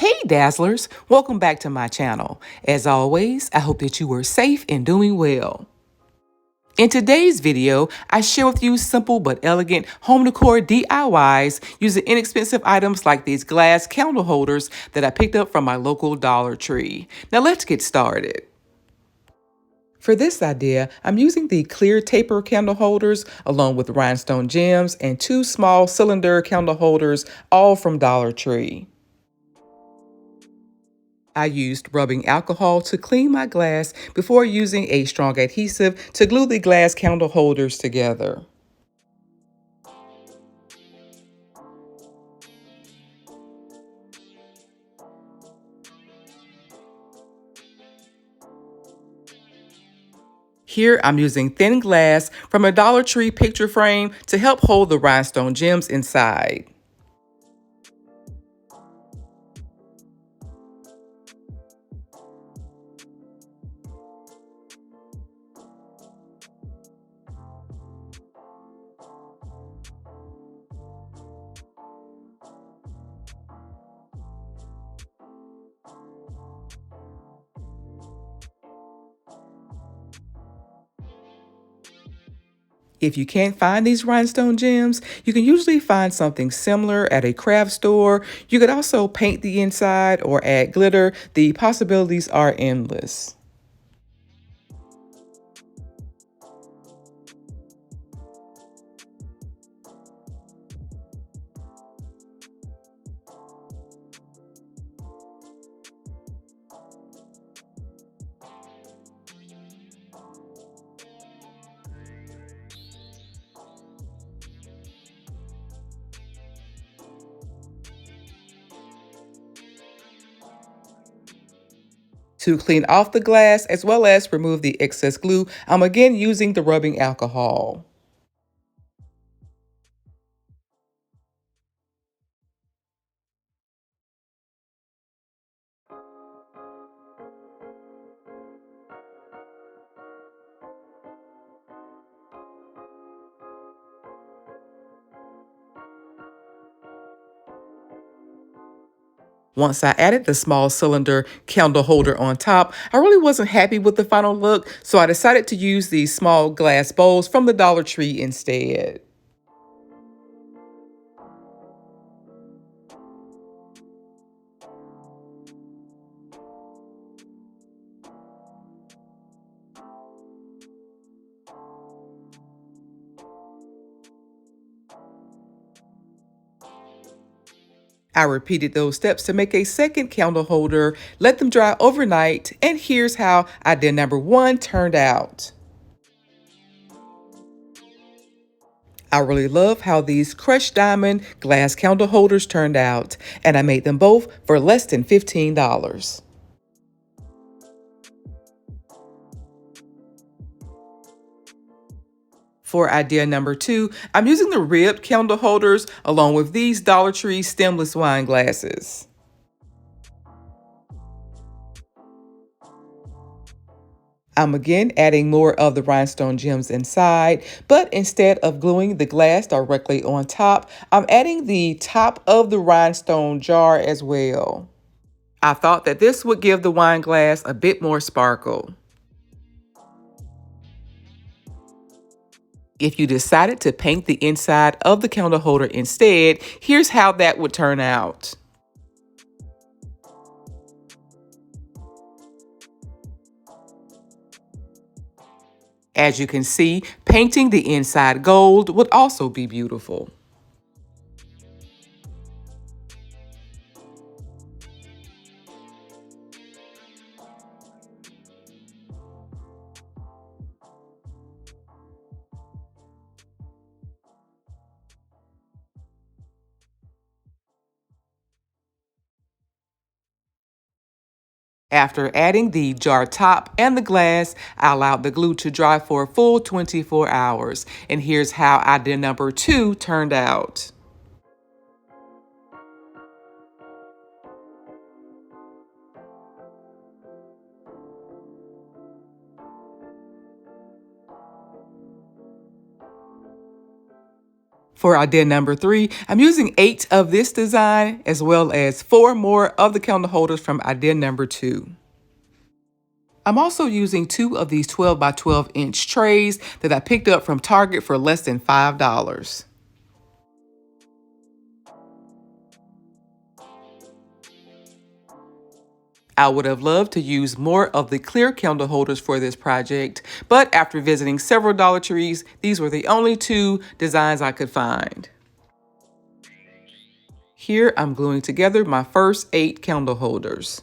Hey Dazzlers, welcome back to my channel. As always, I hope that you are safe and doing well. In today's video, I share with you simple but elegant home decor DIYs using inexpensive items like these glass candle holders that I picked up from my local Dollar Tree. Now let's get started. For this idea, I'm using the clear taper candle holders along with rhinestone gems and two small cylinder candle holders, all from Dollar Tree. I used rubbing alcohol to clean my glass before using a strong adhesive to glue the glass candle holders together. Here I'm using thin glass from a Dollar Tree picture frame to help hold the rhinestone gems inside. If you can't find these rhinestone gems, you can usually find something similar at a craft store. You could also paint the inside or add glitter. The possibilities are endless. To clean off the glass as well as remove the excess glue, I'm again using the rubbing alcohol. Once I added the small cylinder candle holder on top, I really wasn't happy with the final look, so I decided to use these small glass bowls from the Dollar Tree instead. I repeated those steps to make a second candle holder, let them dry overnight, and here's how idea number one turned out. I really love how these crushed diamond glass candle holders turned out, and I made them both for less than $15. For idea number two, I'm using the ribbed candle holders along with these Dollar Tree stemless wine glasses. I'm again adding more of the rhinestone gems inside, but instead of gluing the glass directly on top, I'm adding the top of the rhinestone jar as well. I thought that this would give the wine glass a bit more sparkle. If you decided to paint the inside of the candle holder instead, here's how that would turn out. As you can see, painting the inside gold would also be beautiful. After adding the jar top and the glass, I allowed the glue to dry for a full 24 hours. And here's how idea number two turned out. For idea number 3, I'm using 8 of this design as well as 4 more of the candle holders from idea number 2. I'm also using 2 of these 12 by 12 inch trays that I picked up from Target for less than $5. I would have loved to use more of the clear candle holders for this project, but after visiting several Dollar Trees, these were the only 2 designs I could find. Here I'm gluing together my first 8 candle holders.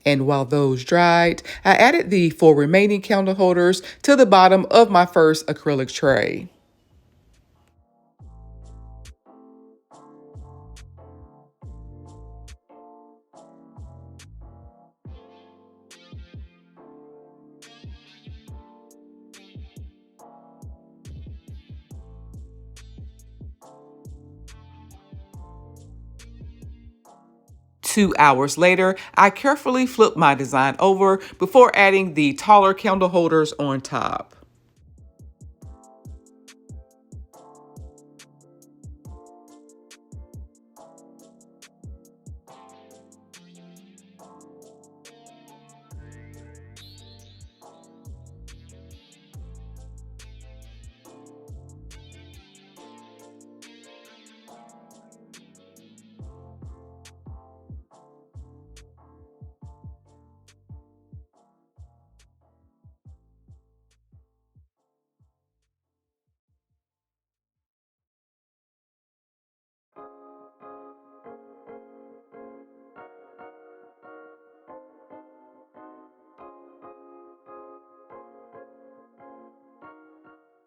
And while those dried, I added the 4 remaining candle holders to the bottom of my first acrylic tray. Two hours later, I carefully flipped my design over before adding the taller candle holders on top.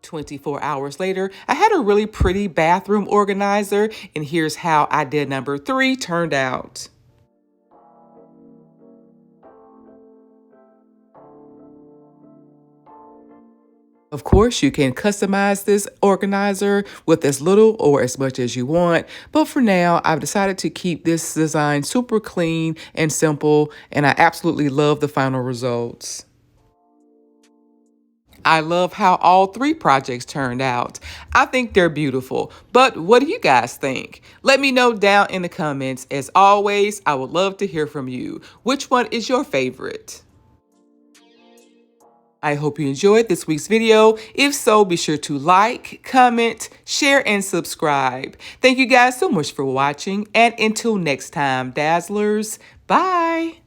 "24 hours later, I had a really pretty bathroom organizer, and here's how idea number 3 turned out. Of course, you can customize this organizer with as little or as much as you want, but for now, I've decided to keep this design super clean and simple, and I absolutely love the final results. I love how all 3 projects turned out. I think they're beautiful, but what do you guys think? Let me know down in the comments. As always, I would love to hear from you. Which one is your favorite? I hope you enjoyed this week's video. If so, be sure to like, comment, share, and subscribe. Thank you guys so much for watching, and until next time, Dazzlers, bye!